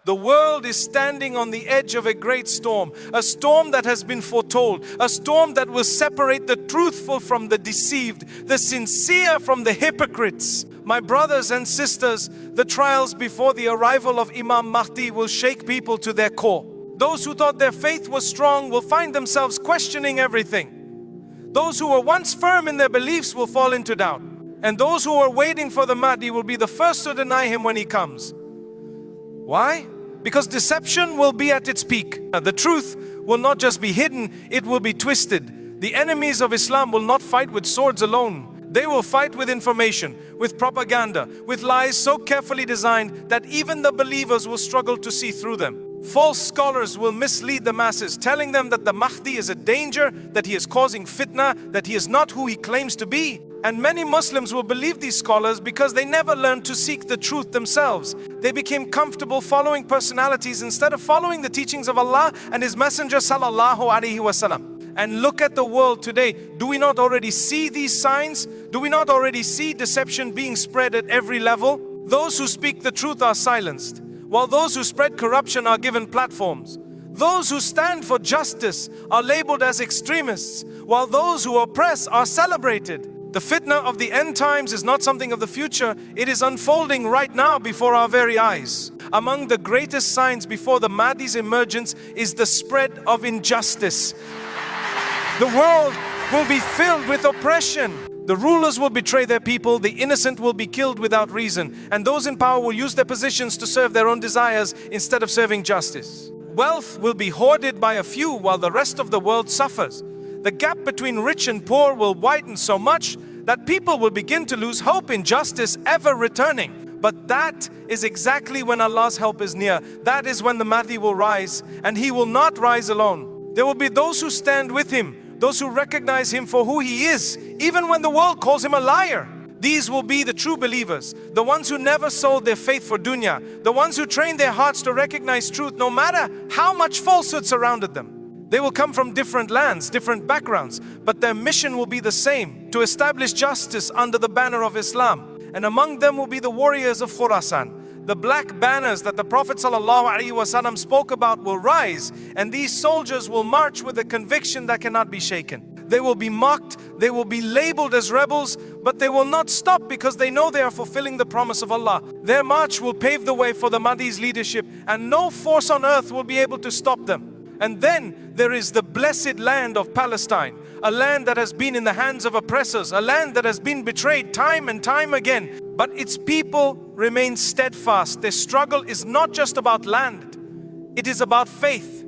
The world is standing on the edge of a great storm, a storm that has been foretold, a storm that will separate the truthful from the deceived, the sincere from the hypocrites. My brothers and sisters, the trials before the arrival of Imam Mehdi will shake people to their core. Those who thought their faith was strong will find themselves questioning everything. Those who were once firm in their beliefs will fall into doubt. And those who are waiting for the Mahdi will be the first to deny him when he comes. Why? Because deception will be at its peak. The truth will not just be hidden, it will be twisted. The enemies of Islam will not fight with swords alone. They will fight with information, with propaganda, with lies so carefully designed that even the believers will struggle to see through them. False scholars will mislead the masses, telling them that the Mahdi is a danger, that he is causing fitna, that he is not who he claims to be. And many Muslims will believe these scholars because they never learned to seek the truth themselves. They became comfortable following personalities instead of following the teachings of Allah and His Messenger sallallahu alaihi wasallam. And look at the world today. Do we not already see these signs? Do we not already see deception being spread at every level? Those who speak the truth are silenced, while those who spread corruption are given platforms. Those who stand for justice are labeled as extremists, while those who oppress are celebrated. The fitna of the end times is not something of the future, it is unfolding right now before our very eyes. Among the greatest signs before the Mahdi's emergence is the spread of injustice. The world will be filled with oppression. The rulers will betray their people, the innocent will be killed without reason, and those in power will use their positions to serve their own desires instead of serving justice. Wealth will be hoarded by a few while the rest of the world suffers. The gap between rich and poor will widen so much that people will begin to lose hope in justice ever returning. But that is exactly when Allah's help is near. That is when the Mahdi will rise, and he will not rise alone. There will be those who stand with him, those who recognize him for who he is, even when the world calls him a liar. These will be the true believers, the ones who never sold their faith for dunya, the ones who trained their hearts to recognize truth no matter how much falsehood surrounded them. They will come from different lands, different backgrounds, but their mission will be the same, to establish justice under the banner of Islam. And among them will be the warriors of Khurasan. The black banners that the Prophet ﷺ spoke about will rise, and these soldiers will march with a conviction that cannot be shaken. They will be mocked, they will be labeled as rebels, but they will not stop because they know they are fulfilling the promise of Allah. Their march will pave the way for the Mahdi's leadership, and no force on earth will be able to stop them. And then there is the blessed land of Palestine, a land that has been in the hands of oppressors, a land that has been betrayed time and time again. But its people remain steadfast. Their struggle is not just about land, it is about faith,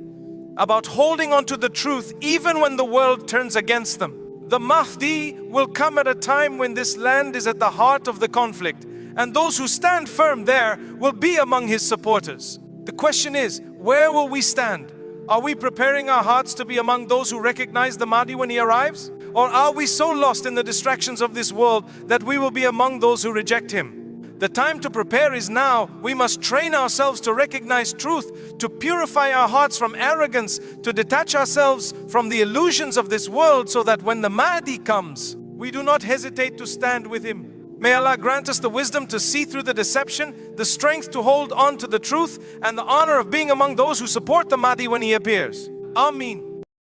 about holding on to the truth even when the world turns against them. The Mahdi will come at a time when this land is at the heart of the conflict, and those who stand firm there will be among his supporters. The question is, where will we stand? Are we preparing our hearts to be among those who recognize the Mahdi when he arrives? Or are we so lost in the distractions of this world that we will be among those who reject him? The time to prepare is now. We must train ourselves to recognize truth, to purify our hearts from arrogance, to detach ourselves from the illusions of this world so that when the Mahdi comes, we do not hesitate to stand with him. May Allah grant us the wisdom to see through the deception, the strength to hold on to the truth, and the honor of being among those who support the Mahdi when he appears. Ameen.